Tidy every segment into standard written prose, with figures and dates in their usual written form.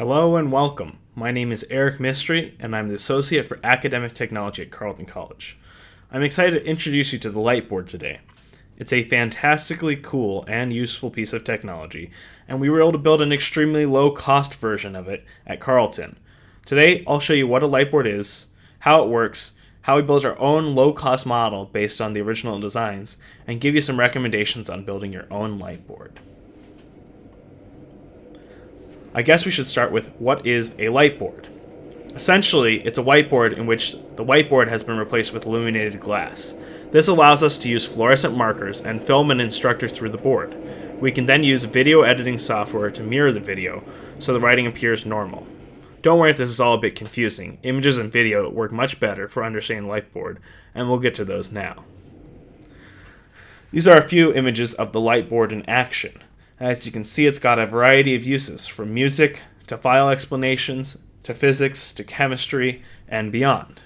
Hello and welcome. My name is Eric Mistry, and I'm the Associate for Academic Technology at Carleton College. I'm excited to introduce you to the Lightboard today. It's a fantastically cool and useful piece of technology, and we were able to build an extremely low-cost version of it at Carleton. Today, I'll show you what a Lightboard is, how it works, how we built our own low-cost model based on the original designs, and give you some recommendations on building your own Lightboard. I guess we should start with what is a lightboard. Essentially, it's a whiteboard in which the whiteboard has been replaced with illuminated glass. This allows us to use fluorescent markers and film an instructor through the board. We can then use video editing software to mirror the video so the writing appears normal. Don't worry if this is all a bit confusing. Images and video work much better for understanding the lightboard, and we'll get to those now. These are a few images of the lightboard in action. As you can see, it's got a variety of uses, from music, to file explanations, to physics, to chemistry, and beyond.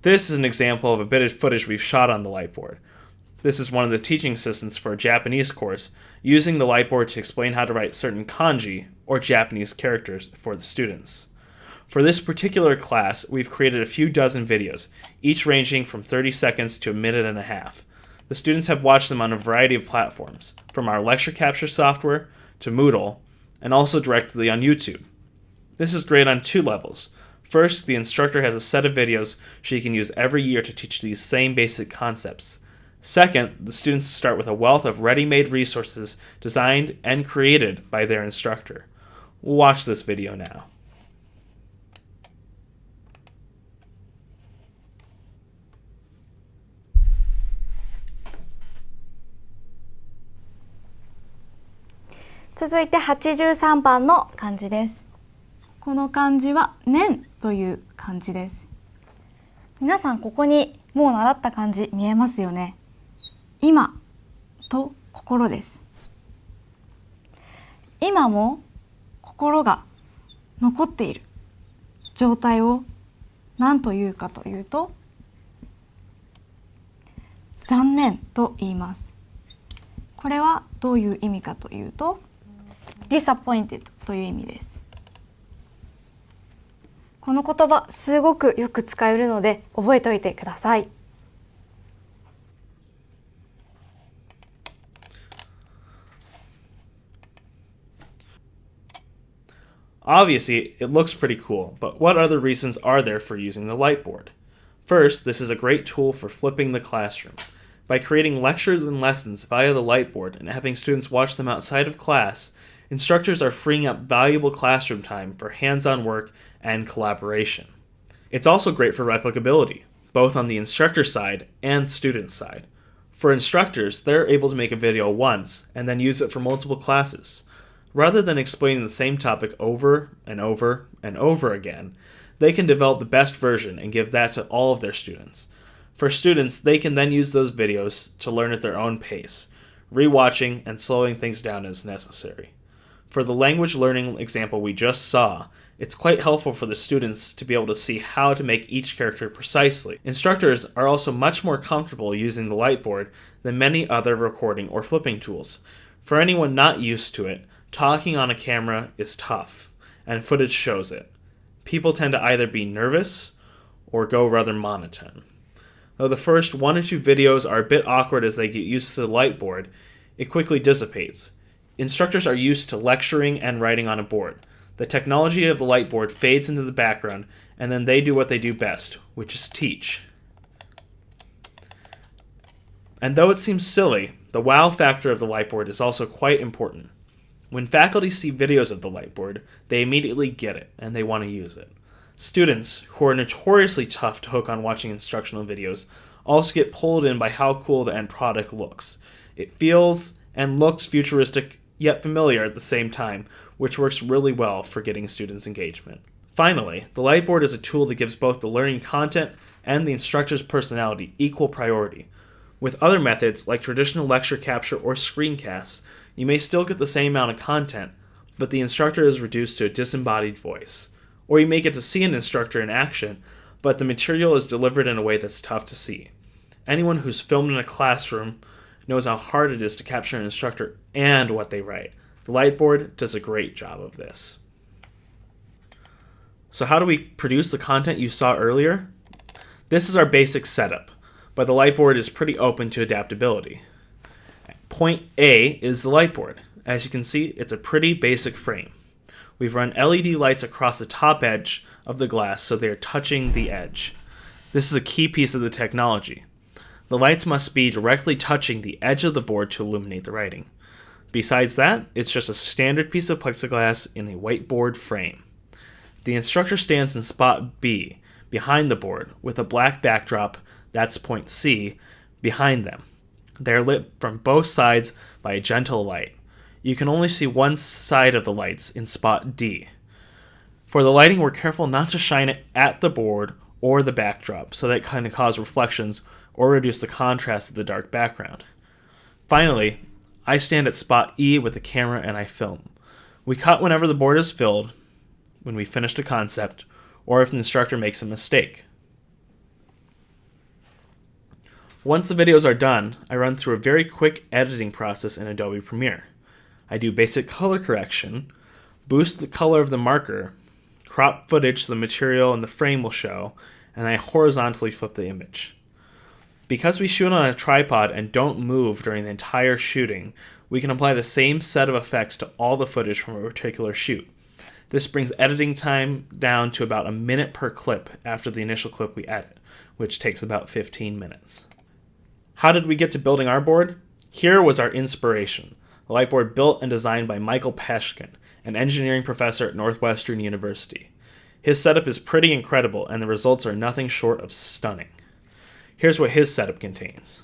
This is an example of a bit of footage we've shot on the Lightboard. This is one of the teaching assistants for a Japanese course, using the Lightboard to explain how to write certain kanji, or Japanese characters, for the students. For this particular class, we've created a few dozen videos, each ranging from 30 seconds to a minute and a half. The students have watched them on a variety of platforms, from our lecture capture software to Moodle, and also directly on YouTube. This is great on two levels. First, the instructor has a set of videos she can use every year to teach these same basic concepts. Second, the students start with a wealth of ready-made resources designed and created by their instructor. We'll watch this video now.続いて83番の漢字です。この漢字は年という漢字です。皆さんここにもう習った漢字見えますよね。今と心です。今も心が残っている状態を何というかというと、残念と言います。これはどういう意味かというと、disappointed という意味です。この言葉すごくよく使えるので覚えておいてください。Obviously, it looks pretty cool, but what other reasons are there for using the Lightboard? First, this is a great tool for flipping the classroom. By creating lectures and lessons via the Lightboard and having students watch them outside of class, instructors are freeing up valuable classroom time for hands-on work and collaboration. It's also great for replicability, both on the instructor side and student side. For instructors, they're able to make a video once and then use it for multiple classes. Rather than explaining the same topic over and over and over again, they can develop the best version and give that to all of their students. For students, they can then use those videos to learn at their own pace, rewatching and slowing things down as necessary. For the language learning example we just saw, it's quite helpful for the students to be able to see how to make each character precisely. Instructors are also much more comfortable using the Lightboard than many other recording or flipping tools. For anyone not used to it, talking on a camera is tough, and footage shows it. People tend to either be nervous or go rather monotone. Though the first 1 or 2 videos are a bit awkward as they get used to the Lightboard, it quickly dissipates. Instructors are used to lecturing and writing on a board. The technology of the Lightboard fades into the background, and then they do what they do best, which is teach. And though it seems silly, the wow factor of the Lightboard is also quite important. When faculty see videos of the Lightboard, they immediately get it, and they want to use it. Students, who are notoriously tough to hook on watching instructional videos, also get pulled in by how cool the end product looks. It feels and looks futuristic yet familiar at the same time, which works really well for getting students' engagement. Finally, the Lightboard is a tool that gives both the learning content and the instructor's personality equal priority. With other methods, like traditional lecture capture or screencasts, you may still get the same amount of content, but the instructor is reduced to a disembodied voice. Or you may get to see an instructor in action, but the material is delivered in a way that's tough to see. Anyone who's filmed in a classroom knows how hard it is to capture an instructor and what they write. The Lightboard does a great job of this. So how do we produce the content you saw earlier? This is our basic setup, but the Lightboard is pretty open to adaptability. Point A is the Lightboard. As you can see, it's a pretty basic frame. We've run LED lights across the top edge of the glass so they're touching the edge. This is a key piece of the technology. The lights must be directly touching the edge of the board to illuminate the writing. Besides that, it's just a standard piece of plexiglass in a whiteboard frame. The instructor stands in spot B, behind the board, with a black backdrop, that's point C, behind them. They're lit from both sides by a gentle light. You can only see one side of the lights in spot D. For the lighting, we're careful not to shine it at the board or the backdrop, so that can cause reflections or reduce the contrast of the dark background. Finally, I stand at spot E with the camera and I film. We cut whenever the board is filled, when we finish the concept, or if the instructor makes a mistake. Once the videos are done, I run through a very quick editing process in Adobe Premiere. I do basic color correction, boost the color of the marker, crop footage so the material in the frame will show, and I horizontally flip the image. Because we shoot on a tripod and don't move during the entire shooting, we can apply the same set of effects to all the footage from a particular shoot. This brings editing time down to about a minute per clip after the initial clip we edit, which takes about 15 minutes. How did we get to building our board? Here was our inspiration. The Lightboard built and designed by Michael Peshkin, an engineering professor at Northwestern University. His setup is pretty incredible and the results are nothing short of stunning. Here's what his setup contains.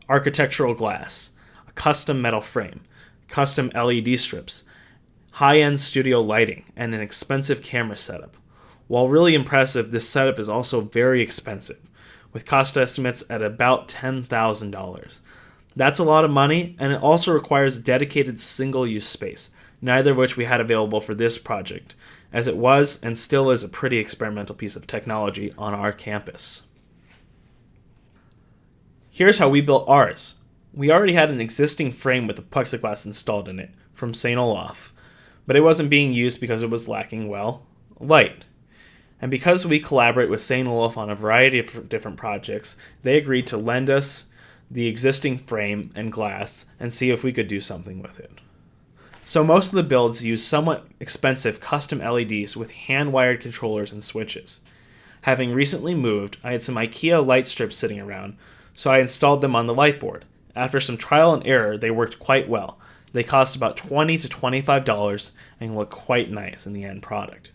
Architectural glass, a custom metal frame, custom LED strips, high-end studio lighting, and an expensive camera setup. While really impressive, this setup is also very expensive, with cost estimates at about $10,000. That's a lot of money, and it also requires dedicated single-use space, neither of which we had available for this project, as it was and still is a pretty experimental piece of technology on our campus. Here's how we built ours. We already had an existing frame with the plexiglass installed in it from St. Olaf, but it wasn't being used because it was lacking, well, light. And because we collaborate with St. Olaf on a variety of different projects, they agreed to lend us the existing frame and glass and see if we could do something with it. So most of the builds use somewhat expensive custom LEDs with hand-wired controllers and switches. Having recently moved, I had some IKEA light strips sitting around, so I installed them on the Lightboard. After some trial and error, they worked quite well. They cost about $20 to $25 and look quite nice in the end product.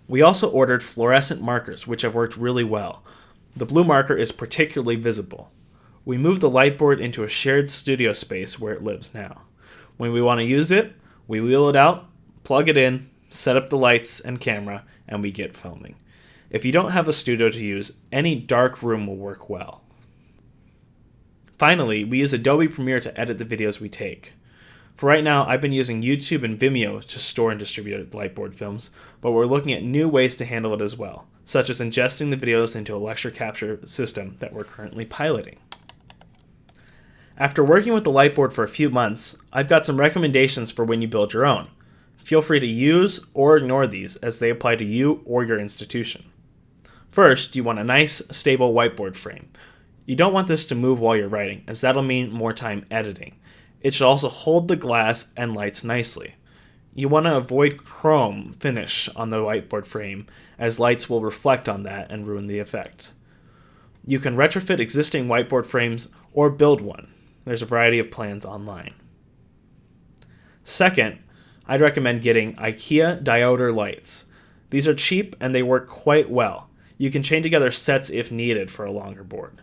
We also ordered fluorescent markers, which have worked really well. The blue marker is particularly visible. We moved the Lightboard into a shared studio space where it lives now. When we want to use it, we wheel it out, plug it in, set up the lights and camera, and we get filming. If you don't have a studio to use, any dark room will work well. Finally, we use Adobe Premiere to edit the videos we take. For right now, I've been using YouTube and Vimeo to store and distribute Lightboard films, but we're looking at new ways to handle it as well, such as ingesting the videos into a lecture capture system that we're currently piloting. After working with the Lightboard for a few months, I've got some recommendations for when you build your own. Feel free to use or ignore these as they apply to you or your institution. First, you want a nice, stable whiteboard frame. You don't want this to move while you're writing, as that'll mean more time editing. It should also hold the glass and lights nicely. You want to avoid chrome finish on the whiteboard frame, as lights will reflect on that and ruin the effect. You can retrofit existing whiteboard frames or build one. There's a variety of plans online. Second, I'd recommend getting IKEA dioder lights. These are cheap and they work quite well. You can chain together sets if needed for a longer board.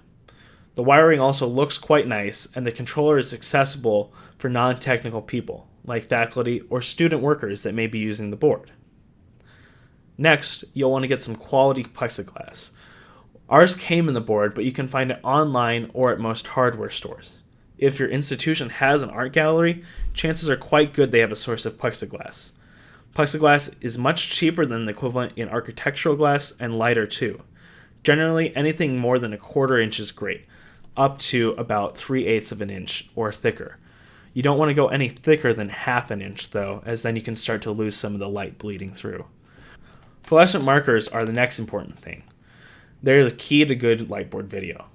The wiring also looks quite nice, and the controller is accessible for non-technical people, like faculty or student workers that may be using the board. Next, you'll want to get some quality plexiglass. Ours came in the board, but you can find it online or at most hardware stores. If your institution has an art gallery, chances are quite good they have a source of plexiglass. Plexiglass is much cheaper than the equivalent in architectural glass and lighter too. Generally, anything more than 1/4 inch is great, up to about 3/8 of an inch or thicker. You don't want to go any thicker than half an inch though, as then you can start to lose some of the light bleeding through. Fluorescent markers are the next important thing. They're the key to good Lightboard video.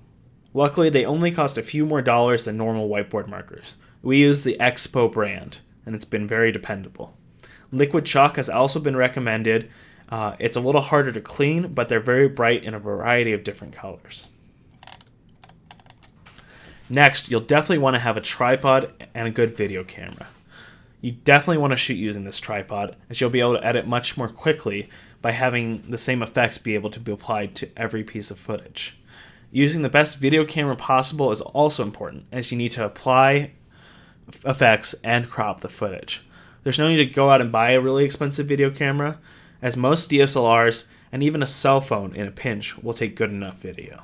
Luckily, they only cost a few more dollars than normal whiteboard markers. We use the Expo brand, and it's been very dependable. Liquid chalk has also been recommended. It's a little harder to clean, but they're very bright in a variety of different colors. Next, you'll definitely want to have a tripod and a good video camera. You definitely want to shoot using this tripod, as you'll be able to edit much more quickly by having the same effects be able to be applied to every piece of footage. Using the best video camera possible is also important, as you need to apply effects and crop the footage. There's no need to go out and buy a really expensive video camera, as most DSLRs and even a cell phone in a pinch will take good enough video.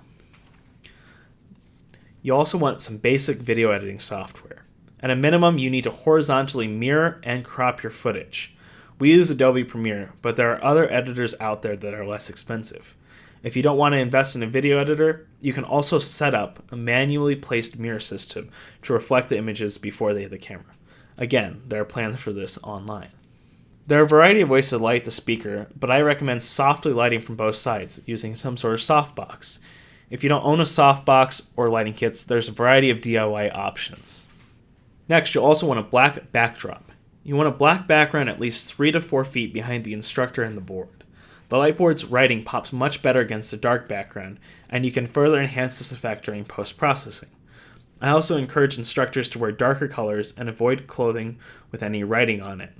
You also want some basic video editing software. At a minimum, you need to horizontally mirror and crop your footage. We use Adobe Premiere, but there are other editors out there that are less expensive. If you don't want to invest in a video editor, you can also set up a manually placed mirror system to reflect the images before they hit the camera. Again, there are plans for this online. There are a variety of ways to light the speaker, but I recommend softly lighting from both sides using some sort of softbox. If you don't own a softbox or lighting kits, there's a variety of DIY options. Next, you'll also want a black backdrop. You want a black background at least 3 to 4 feet behind the instructor and the board. The Lightboard's writing pops much better against a dark background, and you can further enhance this effect during post-processing. I also encourage instructors to wear darker colors and avoid clothing with any writing on it.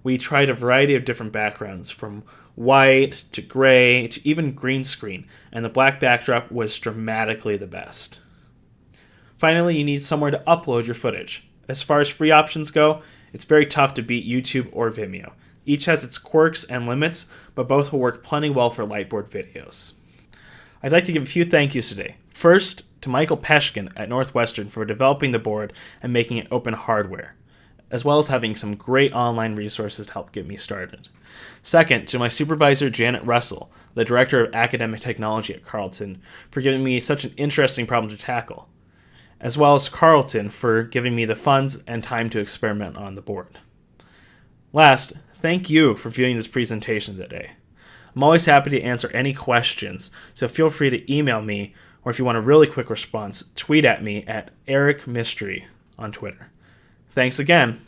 We tried a variety of different backgrounds, from white to gray to even green screen, and the black backdrop was dramatically the best. Finally, you need somewhere to upload your footage. As far as free options go, it's very tough to beat YouTube or Vimeo. Each has its quirks and limits, but both will work plenty well for Lightboard videos. I'd like to give a few thank yous today. First, to Michael Peshkin at Northwestern for developing the board and making it open hardware, as well as having some great online resources to help get me started. Second, to my supervisor Janet Russell, the Director of Academic Technology at Carleton, for giving me such an interesting problem to tackle, as well as Carleton for giving me the funds and time to experiment on the board. Last, thank you for viewing this presentation today. I'm always happy to answer any questions, so feel free to email me, or if you want a really quick response, tweet at me at Eric Mistry on Twitter. Thanks again.